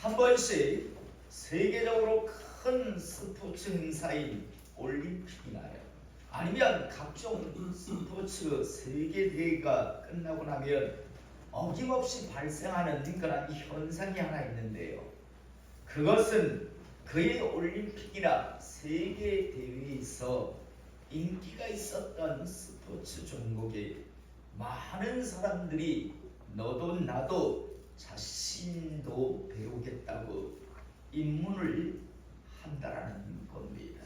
한 번씩 세계적으로 큰 스포츠 행사인 올림픽이나요, 아니면 각종 스포츠 세계대회가 끝나고 나면 어김없이 발생하는 그런 현상이 하나 있는데요. 그것은 그의 올림픽이나 세계대회에서 인기가 있었던 스포츠 종목에 많은 사람들이 너도 나도 자신도 배우겠다고 입문을 한다라는 겁니다.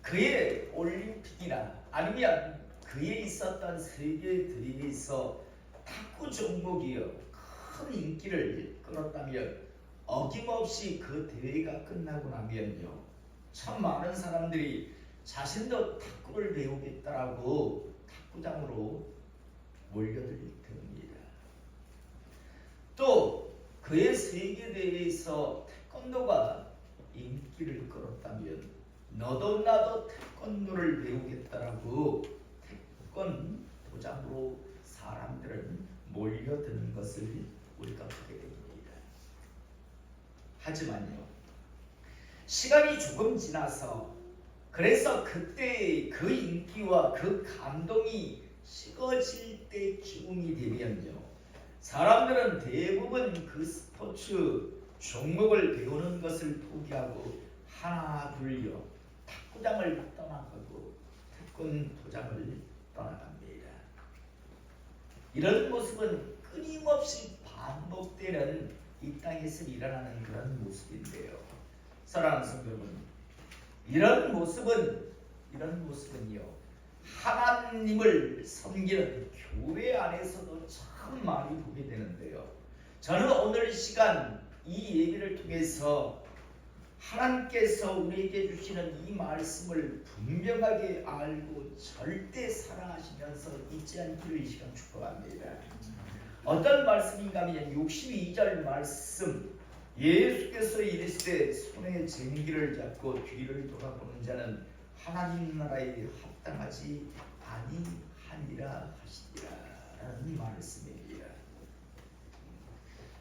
그의 올림픽이나 아니면 그에 있었던 세계대회에서 탁구 종목이요 큰 인기를 끌었다면 어김없이 그 대회가 끝나고 나면요 참 많은 사람들이 자신도 탁구를 배우겠다라고 탁구장으로 몰려들 겁니다. 또 그의 세계대회에서 태권도가 인기를 끌었다면 너도 나도 태권도를 배우겠다라고 태권도장으로 사람들은 몰려드는 것을 우리가 보게 됩니다. 하지만요, 시간이 조금 지나서 그래서 그때 그 인기와 그 감동이 식어질 때 기운이 되면요, 사람들은 대부분 그 스포츠 종목을 배우는 것을 포기하고 하나 둘요 탁구장을 떠나가고 태권도장을 떠나갑니다. 이런 모습은 끊임없이 반복되는 이 땅에서 일어나는 그런 모습인데요. 사랑하는 성도 여러분, 이런 모습은요 하나님을 섬기는 교회 안에서도 참 많이 보게 되는데요. 저는 오늘 시간 이 얘기를 통해서 하나님께서 우리에게 주시는 이 말씀을 분명하게 알고 절대 살아가시면서 잊지 않기를 이 시간 축복합니다. 어떤 말씀인가 하면 62절 말씀, 예수께서 이르시되 손에 쟁기를 잡고 뒤를 돌아보는 자는 하나님 나라에 합당하지 아니하니라 하시니라 라는 말씀입니다.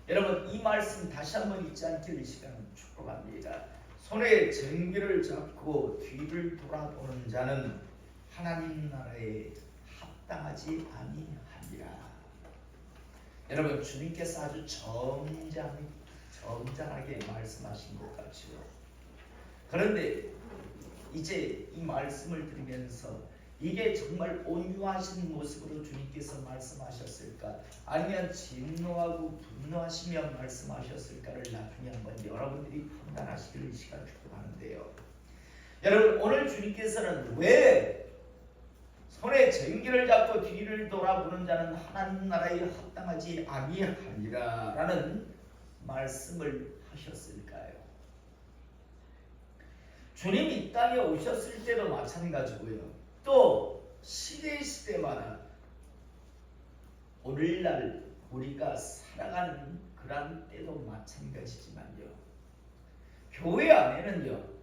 여러분, 이 말씀 다시 한번 잊지 않기를 이 시간 축복합니다. 손에 쟁기를 잡고 뒤를 돌아보는 자는 하나님 나라에 합당하지 아니하니라. 여러분, 주님께서 아주 점잖하게 말씀하신 것 같죠. 그런데 이제 이 말씀을 들으면서 이게 정말 온유하신 모습으로 주님께서 말씀하셨을까, 아니면 진노하고 분노하시며 말씀하셨을까를 나중에 한번 여러분들이 판단하시기를 이 시간 축복하는데요. 여러분, 오늘 주님께서는 왜 손에 쟁기를 잡고 뒤를 돌아보는 자는 하나님 나라에 합당하지 아니하니라 라는 말씀을 하셨을까요? 주님이 이 땅에 오셨을 때도 마찬가지고요, 또 시대마다 오늘날 우리가 살아가는 그런 때도 마찬가지지만요, 교회 안에는요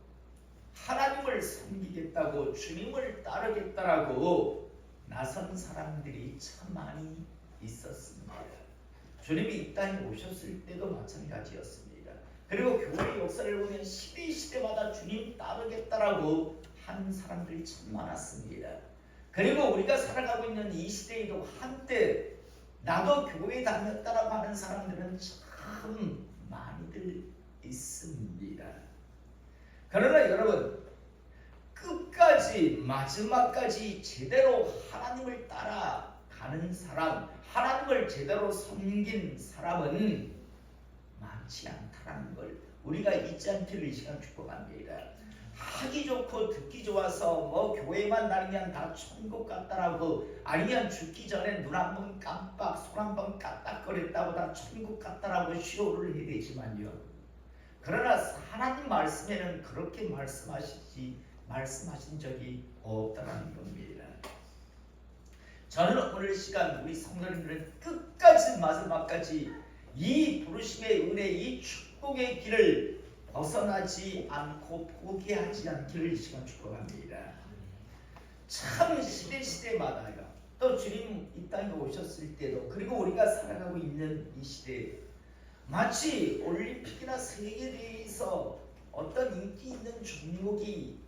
하나님을 섬기겠다고 주님을 따르겠다라고 나선 사람들이 참 많이 있었습니다. 주님이 이 땅에 오셨을 때도 마찬가지였습니다. 그리고 교회의 역사를 보면 시대마다 주님 따르겠다라고 한 사람들이 참 많았습니다. 그리고 우리가 살아가고 있는 이 시대에도 한때 나도 교회 다녔다라고 하는 사람들은 참 많이들 있습니다. 그러나 여러분, 끝까지 마지막까지 제대로 하나님을 따라가는 사람, 하나님을 제대로 섬긴 사람은 많지 않다는 걸 우리가 잊지 않기를 이 시간 축복합니다. 하기 좋고 듣기 좋아서 뭐 교회만 다니면 다 천국 같다라고, 아니면 죽기 전에 눈 한 번 깜빡 손 한 번 까딱거렸다고 다 천국 같다라고 쇼를 해야 되지만요, 그러나 하나님 말씀에는 그렇게 말씀하신 적이 없다는 겁니다. 저는 오늘 시간 우리 성도님들은 끝까지 마지막까지 이 부르심의 은혜, 이 축복의 길을 벗어나지 않고 포기하지 않기를 이 시간 축복합니다. 참 시대마다요, 또 주님 이 땅에 오셨을 때도, 그리고 우리가 살아가고 있는 이 시대, 마치 올림픽이나 세계대회에서 어떤 인기 있는 종목이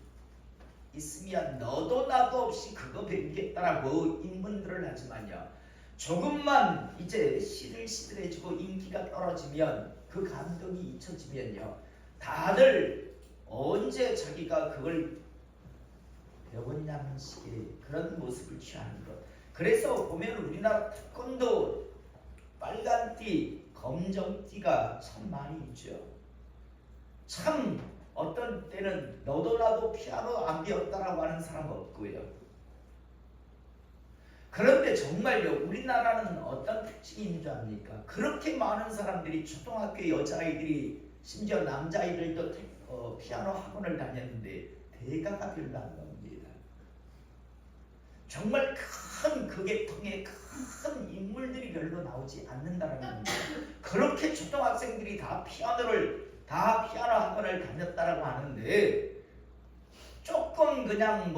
있으면 너도 나도 없이 그거 배우겠다라고 입문들을 하지만요, 조금만 이제 시들시들해지고 인기가 떨어지면 그 감동이 잊혀지면요, 다들 언제 자기가 그걸 배웠냐는 식의 그런 모습을 취하는 것. 그래서 보면 우리나라 태권도 빨간띠, 검정띠가 참 많이 있죠. 참 어떤 때는 너도 나도 피아노 안 배웠다라고 하는 사람 없고요. 그런데 정말요, 우리나라는 어떤 특징이 있는 줄 압니까? 그렇게 많은 사람들이, 초등학교 여자아이들이 심지어 남자아이들도 피아노 학원을 다녔는데 대가가 별로 안 나옵니다. 정말 큰 극의 큰 인물들이 별로 나오지 않는다는 겁니다. 그렇게 초등학생들이 다 피아노 학원을 다녔다라고 하는데, 조금 그냥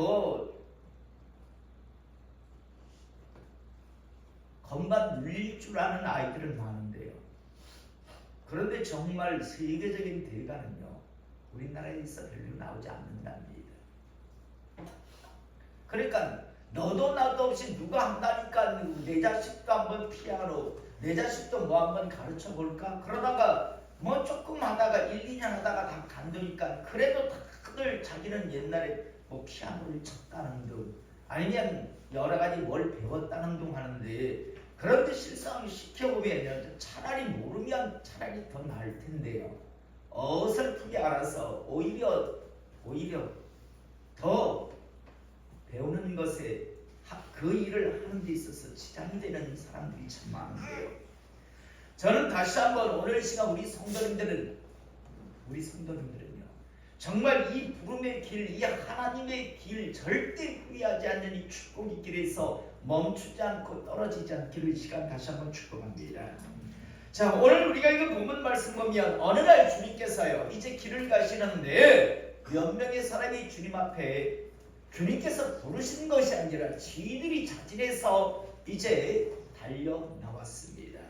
건반 눌릴 줄 아는 아이들은 많은데요, 그런데 정말 세계적인 대가는요, 우리나라에서 별로 나오지 않는답니다. 그러니까 너도 나도 없이 누가 한다니까 내 자식도 한번 피아노, 내 자식도 한번 가르쳐 볼까? 그러다가 조금 하다가 1, 2년 하다가 다 간두니까 그래도 다들 자기는 옛날에 피아노를 쳤다는 둥, 아니면 여러 가지 뭘 배웠다는 둥 하는데, 그런데 실상 시켜보면 차라리 모르면 차라리 더 나을 텐데요, 어설프게 알아서 오히려 더 배우는 것에 그 일을 하는 데 있어서 지장이 되는 사람들이 참 많은데요, 저는 다시 한번 오늘 시간 우리 성도님들은요, 정말 이 부름의 길, 이 하나님의 길, 절대 후회하지 않는 이 축복의 길에서 멈추지 않고 떨어지지 않기를 시간 다시 한번 축복합니다. 자, 오늘 우리가 이거 본문 말씀 보면 어느 날 주님께서요, 이제 길을 가시는데 몇 명의 사람이 주님 앞에 주님께서 부르신 것이 아니라 지들이 자진해서 이제 달려 나왔습니다.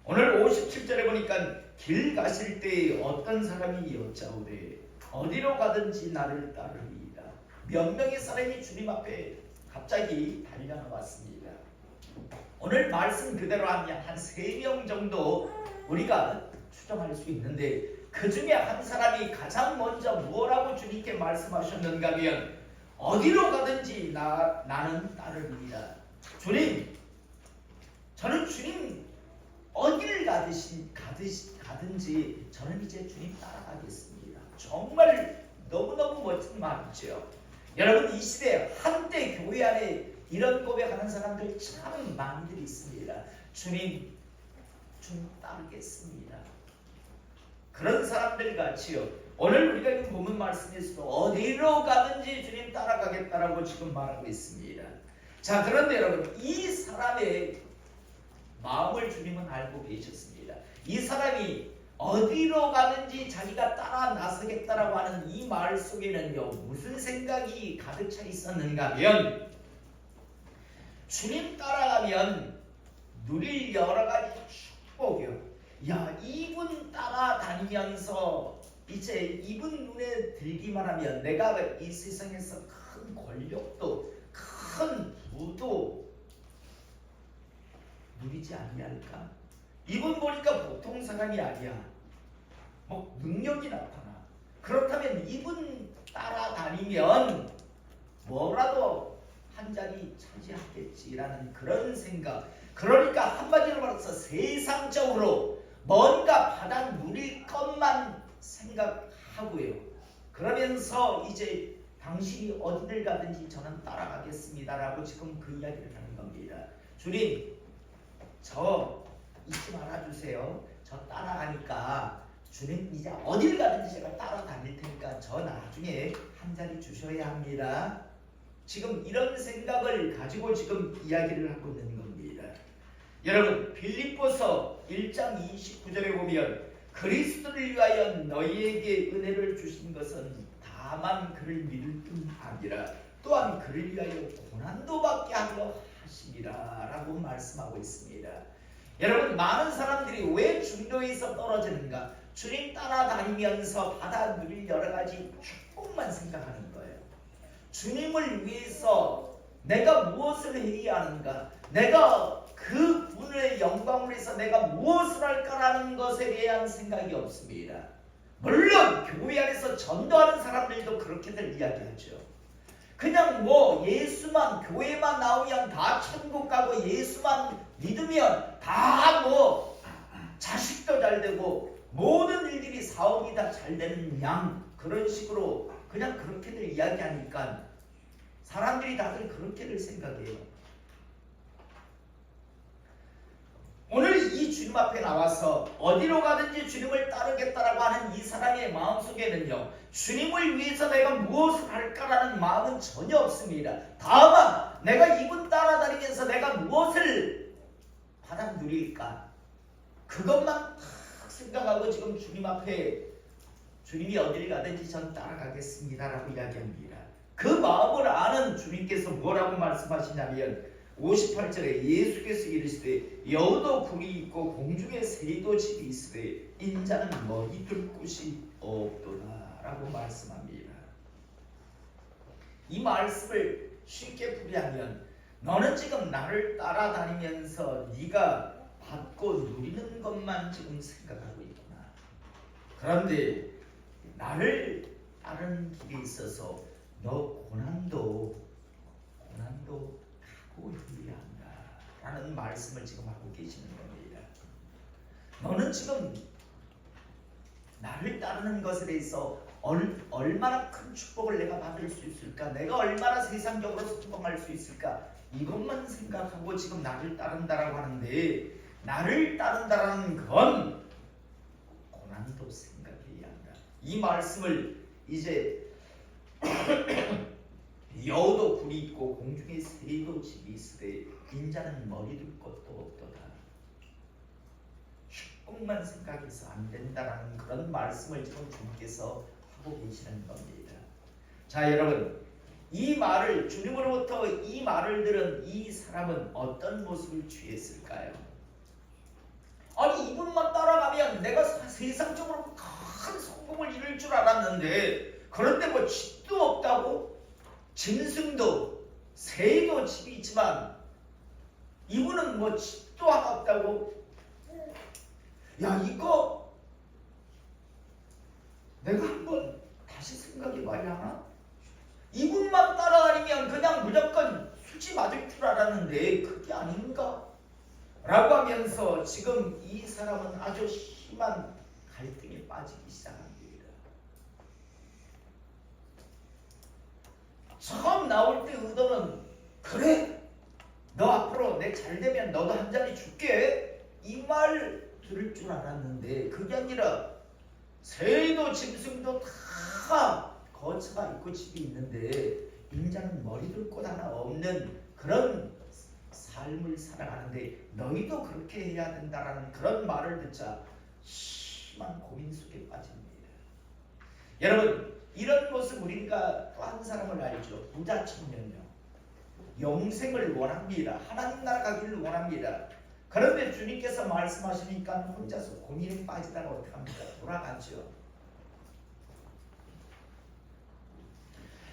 오늘 57절에 보니까 길 가실 때 어떤 사람이 여짜오되 어디로 가든지 나를 따르리이다. 몇 명의 사람이 주님 앞에 갑자기 달려 나왔습니다. 오늘 말씀 그대로 하면 한 3명 정도 우리가 추정할 수 있는데, 그 중에 한 사람이 가장 먼저 뭐라고 주님께 말씀하셨는가 하면 어디로 가든지 나는 따르리이다. 주님, 저는 주님 어디를 가든지 저는 이제 주님 따라가겠습니다. 정말 너무너무 멋진 말이죠. 여러분, 이 시대 한때 교회 안에 이런 고백하는 사람들 참 많이들 있습니다. 주님 따르겠습니다. 그런 사람들 같이요, 오늘 우리가 이 본문 말씀에서도 어디로 가든지 주님 따라가겠다라고 지금 말하고 있습니다. 자, 그런데 여러분, 이 사람의 마음을 주님은 알고 계셨습니다. 이 사람이 어디로 가든지 자기가 따라 나서겠다라고 하는 이 말 속에는요, 무슨 생각이 가득 차 있었는가 하면, 주님 따라가면 누릴 여러 가지 축복이요, 이분 따라다니면서 이제 이분 눈에 들기만 하면 내가 이 세상에서 큰 권력도 큰 부도 누리지 아니할까? 이분 보니까 보통 사람이 아니야. 능력이 나타나. 그렇다면 이분 따라다니면 뭐라도 한 자리 차지하겠지라는 그런 생각. 그러니까 한마디로 말해서 세상적으로 뭔가 받아 누릴 것만 생각하고요, 그러면서 이제 당신이 어디를 가든지 저는 따라가겠습니다라고 지금 그 이야기를 하는 겁니다. 주님, 저 잊지 말아주세요. 저 따라가니까 주님 이제 어딜 가든지 제가 따라다닐 테니까 저 나중에 한 자리 주셔야 합니다. 지금 이런 생각을 가지고 지금 이야기를 하고 있는 겁니다. 여러분, 빌립보서 1장 29절에 보면 그리스도를 위하여 너희에게 은혜를 주신 것은 다만 그를 믿을 뿐 아니라 또한 그를 위하여 고난도 받게 하려 하심이라 라고 말씀하고 있습니다. 여러분, 많은 사람들이 왜 중도에서 떨어지는가? 주님 따라다니면서 받아 누릴 여러 가지 축복만 생각하는 거예요. 주님을 위해서 내가 무엇을 해야 하는가? 내가 그 분의 영광을 위해서 내가 무엇을 할까라는 것에 대한 생각이 없습니다. 물론 교회 안에서 전도하는 사람들도 그렇게들 이야기하죠. 그냥 뭐 예수만 교회만 나오면 다 천국 가고 예수만 믿으면 다 뭐 자식도 잘 되고 모든 일들이 사업이 다 잘 되는 양, 그런 식으로 그냥 그렇게들 이야기하니까 사람들이 다들 그렇게들 생각해요. 오늘 이 주님 앞에 나와서 어디로 가든지 주님을 따르겠다라고 하는 이 사람의 마음속에는요, 주님을 위해서 내가 무엇을 할까라는 마음은 전혀 없습니다. 다만 내가 이분 따라다니면서 내가 무엇을 받아 누릴까, 그것만 딱 생각하고 지금 주님 앞에 주님이 어디를 가든지 전 따라가겠습니다라고 이야기합니다. 그 마음을 아는 주님께서 뭐라고 말씀하시냐면 58절에 예수께서 이르시되 여우도 굴이 있고 공중에 새도 집이 있으되 인자는 머리 둘 곳이 없도다 라고 말씀합니다. 이 말씀을 쉽게 풀이하면 너는 지금 나를 따라다니면서 네가 받고 누리는 것만 지금 생각하고 있구나. 그런데 나를 따르는 길에 있어서 너 고난도 가고 후회한다 라는 말씀을 지금 하고 계시는 겁니다. 너는 지금 나를 따르는 것에 대해서 얼마나 큰 축복을 내가 받을 수 있을까, 내가 얼마나 세상적으로 성공할 수 있을까, 이것만 생각하고 지금 나를 따른다라고 하는데, 나를 따른다라는 건 고난도 생각해야 한다. 이 말씀을 이제 여우도 굴이 있고 공중에 새도 집이 있으되 인자는 머리 둘 것도 없도다. 축복만 생각해서 안 된다라는 그런 말씀을 지금 주님께서 하고 계시는 겁니다. 자, 여러분, 이 말을 주님으로부터 이 말을 들은 이 사람은 어떤 모습을 취했을까요? 아니, 이분만 따라가면 내가 세상적으로 큰 성공을 이룰 줄 알았는데, 그런데 뭐 집도 없다고? 짐승도 새도 집이 있지만 이분은 뭐 집도 하나 없다고? 야, 이거 내가 한번 다시 생각해봐야 하나? 이분만 따라다니면 그냥 무조건 수지 맞을 줄 알았는데 그게 아닌가? 라고 하면서 지금 이 사람은 아주 심한 갈등에 빠지기 시작합니다. 처음 나올 때 의도는 그래, 너 앞으로 내 잘되면 너도 한 자리 줄게, 이 말 들을 줄 알았는데 그게 아니라 새도 짐승도 다 거처가 있고 집이 있는데 인자는 머리 둘 곳 하나 없는 그런 삶을 살아가는데 너희도 그렇게 해야 된다라는 그런 말을 듣자 심한 고민 속에 빠집니다. 여러분, 이런 모습 우리가 또 한 사람을 알죠. 부자 청년요. 영생을 원합니다. 하나님 나라 가기를 원합니다. 그런데 주님께서 말씀하시니까 혼자서 고민에 빠지다가 어떻게 합니까? 돌아가죠.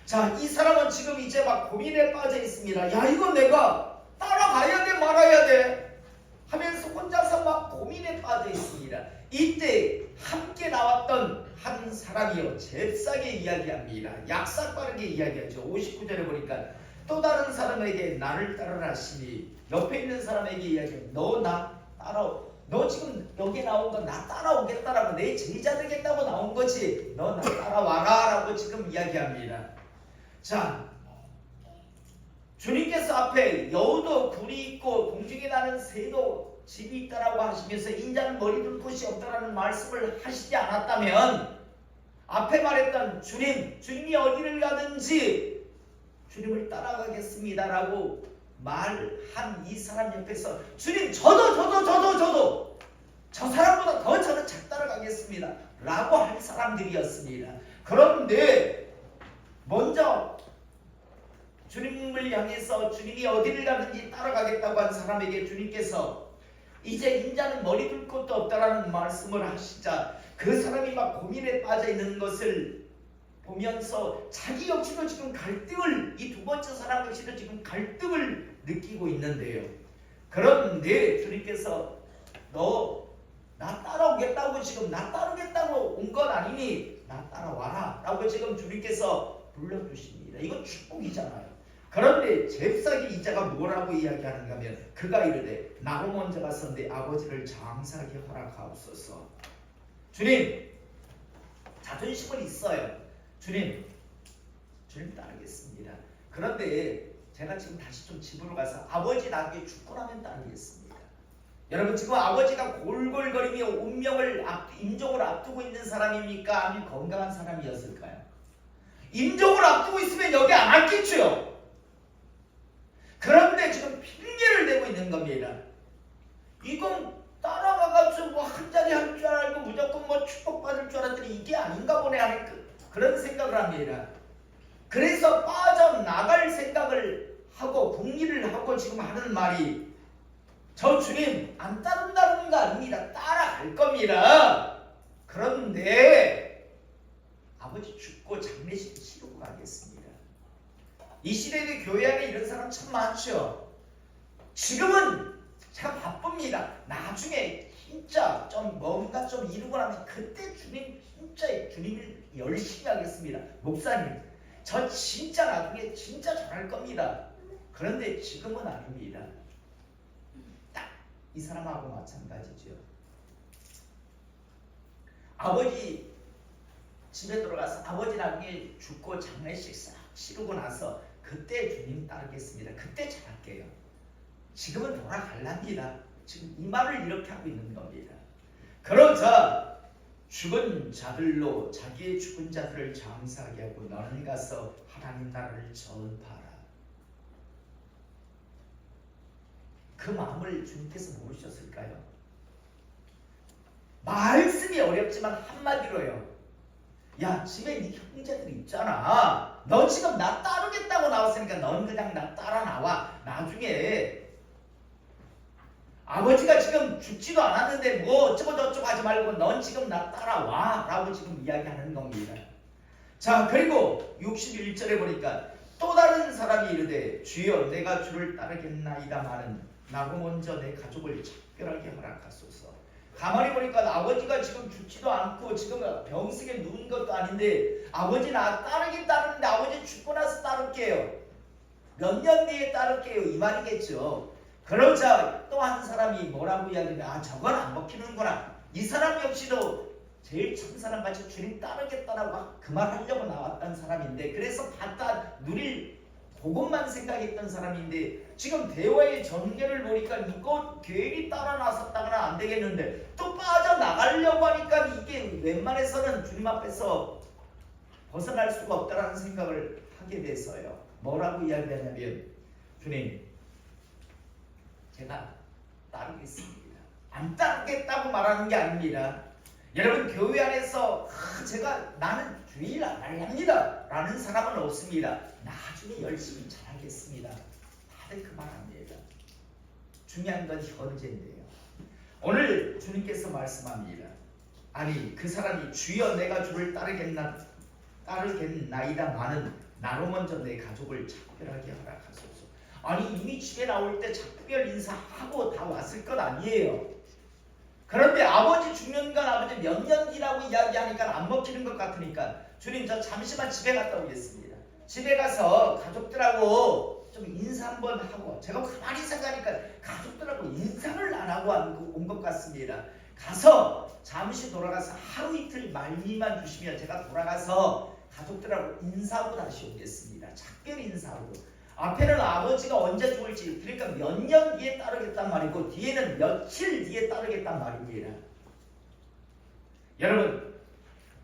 자, 이 사람은 지금 이제 막 고민에 빠져 있습니다. 야, 이거 내가 따라가야 돼 말아야 돼 하면서 혼자서 막 고민에 빠져 있습니다. 이때 함께 나왔던 한 사람이요, 잽싸게 이야기합니다. 약삭 빠르게 이야기하죠. 59절에 보니까 또 다른 사람에게 나를 따르라 하시니 옆에 있는 사람에게 이야기해요. 너 나 따라, 너 지금 여기 나온 건 나 따라오겠다라고, 내 제자 되겠다고 나온 거지, 너 나 따라와라 라고 지금 이야기합니다. 자, 주님께서 앞에 여우도 굴이 있고 공중에 나는 새도 집이 있다라고 하시면서 인자는 머리 둘 곳이 없다라는 말씀을 하시지 않았다면 앞에 말했던 주님이 어디를 가든지 주님을 따라가겠습니다라고 말한 이 사람 옆에서 주님, 저도 저 사람보다 더 저는 잘 따라가겠습니다 라고 할 사람들이었습니다. 그런데 먼저 주님을 향해서 주님이 어디를 가든지 따라가겠다고 한 사람에게 주님께서 이제 인자는 머리 둘 곳도 없다라는 말씀을 하시자 그 사람이 막 고민에 빠져 있는 것을 보면서 자기 역시도 지금 갈등을, 이 두 번째 사람 역시도 지금 갈등을 느끼고 있는데요. 그런데 주님께서 너 나 따라오겠다고, 지금 나 따르겠다고 온 건 아니니 나 따라와라 라고 지금 주님께서 불러주십니다. 이건 축복이잖아요. 그런데 잽싸게 이자가 뭐라고 이야기하는가 하면 그가 이르되 나로 먼저 가서 내 아버지를 장사하게 허락하옵소서. 주님, 자존심은 있어요. 주님 따르겠습니다. 그런데 제가 지금 다시 좀 집으로 가서 아버지 나중에 죽고 나면 따르겠습니다. 여러분, 지금 아버지가 골골거리며 운명을 임종을 앞두고 있는 사람입니까? 아니면 건강한 사람이었을까요? 임종을 앞두고 있으면 여기 안 왔겠죠. 그런데 지금 핑계를 대고 있는 겁니다. 이건 따라가가지고 뭐 한 자리 할 줄 알고 무조건 뭐 축복받을 줄 알았더니 이게 아닌가 보네 하는 그런 생각을 합니다. 그래서 빠져나갈 생각을 하고 궁리를 하고 지금 하는 말이 저 주님 안 따른다는 거 아닙니다. 따라갈 겁니다. 그런데 아버지 죽고 장례식 치르고 가겠습니다. 이 시대의 교회 안에 이런 사람 참 많죠. 지금은 제가 바쁩니다. 나중에 진짜 좀 뭔가 좀 이루고 나면 그때 주님 진짜 주님을 열심히 하겠습니다. 목사님 저 진짜 나중에 진짜 잘할 겁니다. 그런데 지금은 아닙니다. 딱 이 사람하고 마찬가지죠. 아버지 집에 들어가서 아버지 나중에 죽고 장례식 싹 치르고 나서 그때 주님 따르겠습니다. 그때 잘할게요. 지금은 돌아갈랍니다. 지금 이 말을 이렇게 하고 있는 겁니다. 그러자 죽은 자들로 자기의 죽은 자들을 장사하게 하고 너는 가서 하나님 나라를 전파하라. 그 마음을 주님께서 모르셨을까요? 말씀이 어렵지만 한마디로요. 야, 집에 네 형제들 있잖아. 너 지금 나 따르겠다고 나왔으니까 넌 그냥 나 따라 나와. 나중에 아버지가 지금 죽지도 않았는데 뭐 어쩌고 저쩌고 하지 말고 넌 지금 나 따라와 라고 지금 이야기하는 겁니다. 자, 그리고 61절에 보니까 또 다른 사람이 이르되 주여 내가 주를 따르겠나이다마는 나로 먼저 내 가족을 작별하게 허락하소서. 가만히 보니까 아버지가 지금 죽지도 않고 지금 병석에 누운 것도 아닌데 아버지 나 따르겠다는데 아버지 죽고 나서 따를게요. 몇 년 뒤에 따를게요. 이 말이겠죠. 그러자 또 한 사람이 뭐라고 이야기하면 아 저건 안 먹히는구나. 이 사람 역시도 제일 천사람같이 주님 따르겠다라고 그 말 하려고 나왔던 사람인데 그래서 받다 누릴 그것만 생각했던 사람인데 지금 대화의 전개를 보니까 이거 괜히 따라 나섰다가는 안 되겠는데 또 빠져나가려고 하니까 이게 웬만해서는 주님 앞에서 벗어날 수가 없다라는 생각을 하게 돼서요. 뭐라고 이야기하냐면 주님 제가 따르겠습니다. 안 따르겠다고 말하는 게 아닙니다. 여러분 교회 안에서 제가 나는 주일 안 합니다 라는 사람은 없습니다. 나중에 열심히 잘하겠습니다. 다들 그 말합니다. 중요한 건 현재인데요. 오늘 주님께서 말씀합니다. 아니 그 사람이 주여 내가 주를 따르겠나이다마는 나로 먼저 내 가족을 작별하게 허락하소서. 아니 이미 집에 나올 때 작별 인사하고 다 왔을 것 아니에요. 그런데 아버지 죽는 건 아버지 몇 년 뒤라고 이야기하니까 안 먹히는 것 같으니까 주님 저 잠시만 집에 갔다 오겠습니다. 집에 가서 가족들하고 좀 인사 한번 하고 제가 가만히 생각하니까 가족들하고 인사를 안 하고 온 것 같습니다. 가서 잠시 돌아가서 하루 이틀 말미만 주시면 제가 돌아가서 가족들하고 인사하고 다시 오겠습니다. 작별 인사하고 앞에는 아버지가 언제 죽을지 그러니까 몇 년 뒤에 따르겠단 말이고 뒤에는 며칠 뒤에 따르겠단 말입니다. 여러분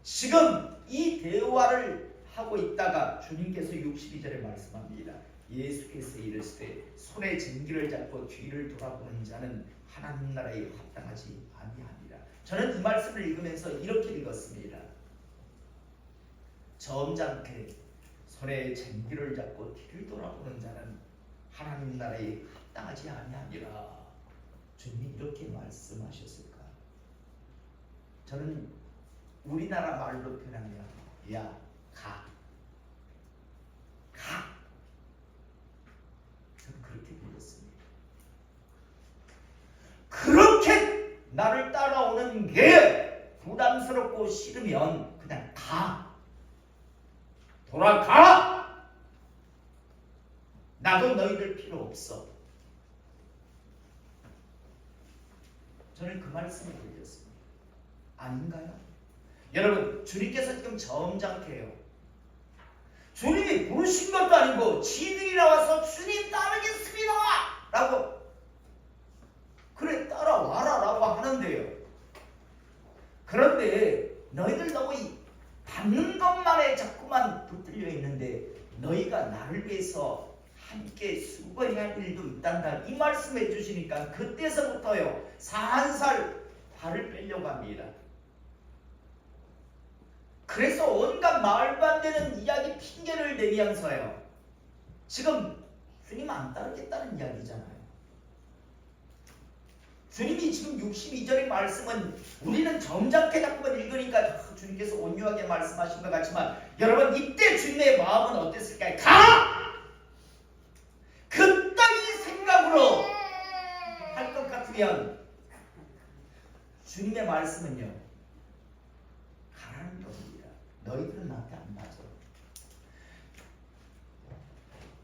지금 이 대화를 하고 있다가 주님께서 62절에 말씀합니다. 예수께서 이르시되 손에 쟁기를 잡고 뒤를 돌아보는 자는 하나님 나라에 합당하지 아니하니라. 저는 이 말씀을 읽으면서 이렇게 읽었습니다. 점잖게 손에 쟁기를 잡고 뒤를 돌아보는 자는 하나님 나라에 합당하지 아니하니라. 주님이 이렇게 말씀하셨을까? 저는 우리나라 말로 표현하면 야, 가. 저는 그렇게 들렸습니다. 그렇게 나를 따라오는 게 부담스럽고 싫으면 그냥 가. 돌아가. 나도 너희들 필요 없어. 저는 그 말씀을 들렸습니다. 아닌가요? 여러분, 주님께서 지금 점잖게요. 주님이 부르신 것도 아니고 지들이 나와서 주님 따르겠습니다 라고 그래 따라와라 라고 하는데요. 그런데 너희들 너무 받는 것만에 자꾸만 붙들려 있는데 너희가 나를 위해서 함께 수고해야 할 일도 있단다. 이 말씀해 주시니까 그때서부터요 살살 발을 빼려고 합니다. 그래서 온갖 말도 안 되는 이야기 핑계를 대면서요. 지금 주님 안 따르겠다는 이야기잖아요. 주님이 지금 62절의 말씀은 우리는 점잖게 자꾸만 읽으니까 주님께서 온유하게 말씀하신 것 같지만 여러분 이때 주님의 마음은 어땠을까요? 가! 그따위 생각으로 할 것 같으면 주님의 말씀은요 가라는 겁니다. 너희들은 나한테 안 맞아.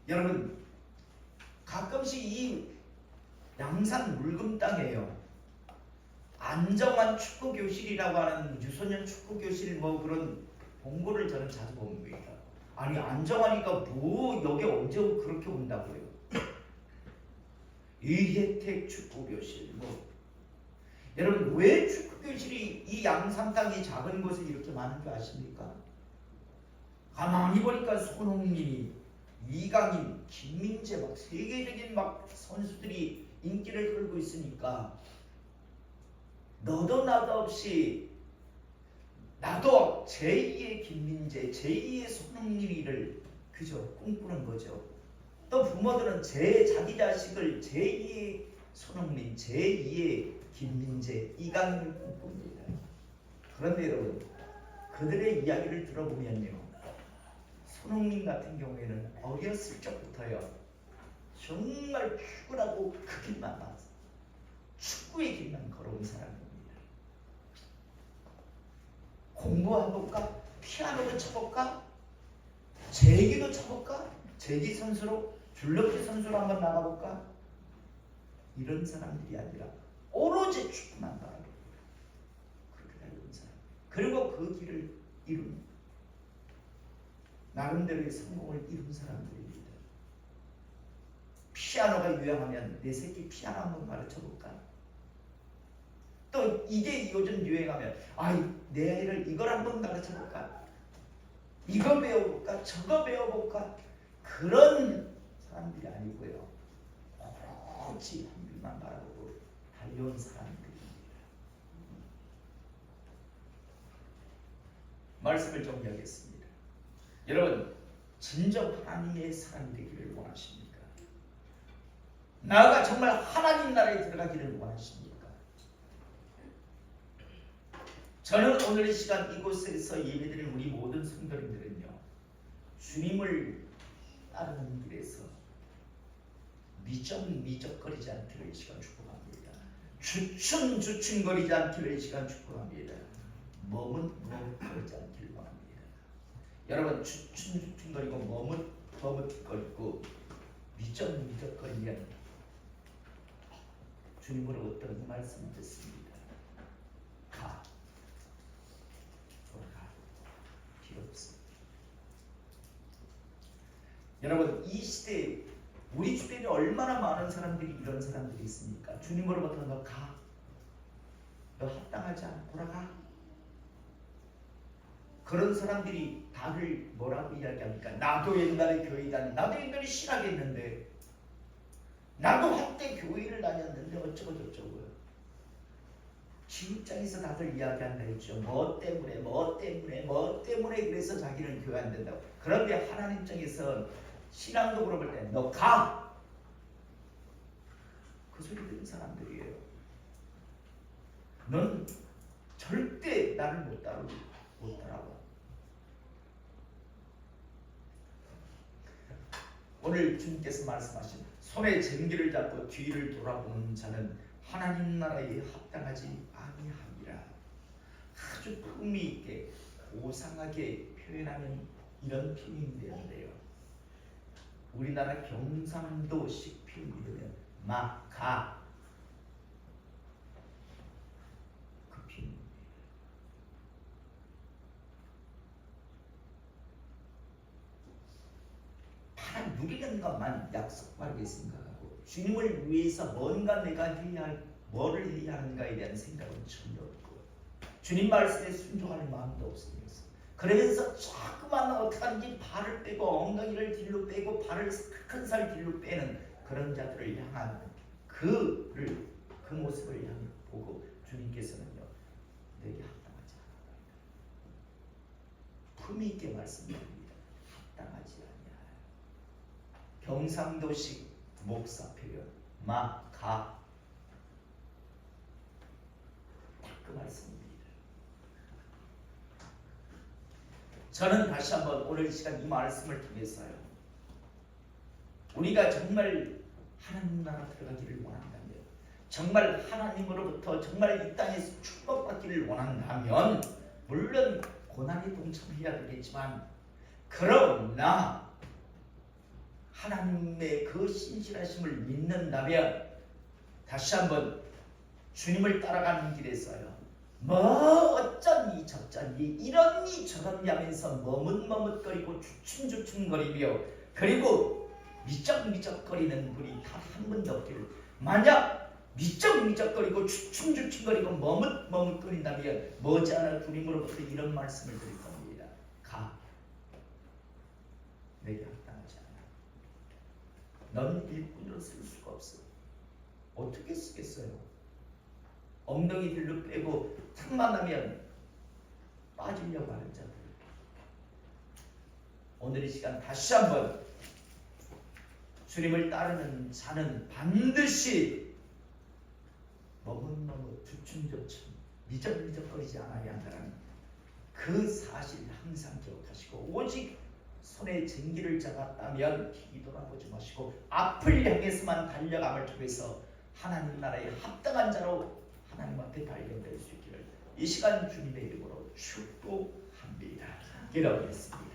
여러분 가끔씩 이 양산 물금 땅에요 안정환 축구교실이라고 하는 유소년 축구교실 뭐 그런 홍보를 저는 자주 봅니다. 아니 안정환이가 뭐 여기 언제 그렇게 온다고요? 이혜택 축구교실 뭐 여러분 왜 축구교실이 이 양산 땅이 작은 곳에 이렇게 많은 줄 아십니까? 가만히 보니까 손흥민이 이강인, 김민재 막 세계적인 막 선수들이 인기를 끌고 있으니까 너도 나도 없이 나도 제2의 김민재, 제2의 손흥민이를 그저 꿈꾸는 거죠. 또 부모들은 자기 자식을 제2의 손흥민, 제2의 김민재, 이강인을 꿈꿉니다. 그런데 여러분 그들의 이야기를 들어보면요 손흥민 같은 경우에는 어렸을 적부터요 정말 축구라고 그 길만 봤어. 축구의 길만 걸어온 사람입니다. 공부 해볼까? 피아노도 쳐볼까? 제기도 쳐볼까? 제기 선수로 줄넘기 선수로 한번 나가볼까? 이런 사람들이 아니라 오로지 축구만 바라보고 그렇게 달려온 사람. 그리고 그 길을 이룬 나름대로의 성공을 이룬 사람들입니다. 피아노가 유행하면 내 새끼 피아노 한번 가르쳐볼까? 또 이게 요즘 유행하면 내 아이를 이걸 한번 가르쳐볼까? 이거 배워볼까? 저거 배워볼까? 그런 사람들이 아니고요. 오로지 한 길만 바라보고 달려온 사람들입니다. 말씀을 정리하겠습니다. 여러분 진정 하나님의 사람이 되기를 원하십니까? 나아가 정말 하나님 나라에 들어가기를 원하십니까? 저는 오늘 이 시간 이곳에서 예배드리는 우리 모든 성도님들은요 주님을 따르는 길에서 미적거리지 않기를 이 시간 축복합니다. 주춤거리지 않기를 이 시간 축복합니다. 머뭇거리지 않기를 원합니다. 여러분 주춤거리고 머뭇거리고 미적거리면 주님으로부터 이 말씀을 듣습니다. 가. 돌아가. 필요 없습니다. 여러분 이 시대에 우리 주변에 얼마나 많은 사람들이 이런 사람들이 있습니까? 주님으로부터 너 가. 너 합당하지 않아. 돌아가. 그런 사람들이 다들 뭐라고 이야기합니까? 나도 옛날에 교회 다녔는데 나도 옛날에 신학했는데 나도 한때 교회를 다녔는데 어쩌고 저쩌고요. 지입장에서 다들 이야기한다 했죠. 뭐 때문에 그래서 자기는 교회 안 된다고. 그런데 하나님 입장에서 신앙적으로 볼 때 너 가! 그 소리 듣는 사람들이에요. 넌 절대 나를 못 따라와. 오늘 주님께서 말씀하신 손에 쟁기를 잡고 뒤를 돌아보는 자는 하나님 나라에 합당하지 아니하리라. 아주 품위 있게 고상하게 표현하면 이런 표현이 되는데요. 우리나라 경상도식 표현이 되면 마가 그 표현입니다. 바람 누리는 것만 약속하게 생각하고 주님을 위해서 뭔가 내가 해야 할 뭐를 해야 하는가에 대한 생각은 전혀 없고 주님 말씀에 순종할 마음도 없으면서 그러면서 자꾸만 어떡하는지 발을 빼고 엉덩이를 뒤로 빼고 발을 큰 살 뒤로 빼는 그런 자들을 향한 그 모습을 향해 보고 주님께서는요 내게 합당하지 않아 품위 있게 말씀드립니다. 합당하지 아니하여. 경상도식 목사 표현 마가 그 말씀입니다. 저는 다시 한번 오늘 시간 이 말씀을 통해서요 우리가 정말 하나님 나라 들어가기를 원한다면 정말 하나님으로부터 정말 이 땅에서 축복받기를 원한다면 물론 고난에 동참해야 되겠지만 그러나 하나님의 그 신실하심을 믿는다면 다시 한번 주님을 따라가는 길에서요 뭐 어쩌니 저쩌니 이러니 저러니 하면서 머뭇머뭇거리고 주춤주춤거리며 그리고 미적미적거리는 분이 단 한 분도 없기를 만약 미적미적거리고 주춤주춤거리고 머뭇머뭇거린다면 머지않아 주님으로부터 이런 말씀을 드릴 겁니다. 가 내게 합당하지 않아. 넌 일꾼으로 쓸 수가 없어. 어떻게 쓰겠어요? 엉덩이 들로 빼고 틈만 나면 빠지려고 하는 자들. 오늘 이 시간 다시 한번 주님을 따르는 자는 반드시 머뭇머뭇 주춤주춤 미적미적거리지 않아야 한다는 그 사실 항상 기억하시고 오직 손에 쟁기를 잡았다면 뒤돌아보지 마시고 앞을 향해서만 달려감을 통해서 하나님 나라에 합당한 자로 하나님 앞에 발견될 수 있기를 이 시간 주님의 이름으로 축복합니다. 기도하겠습니다.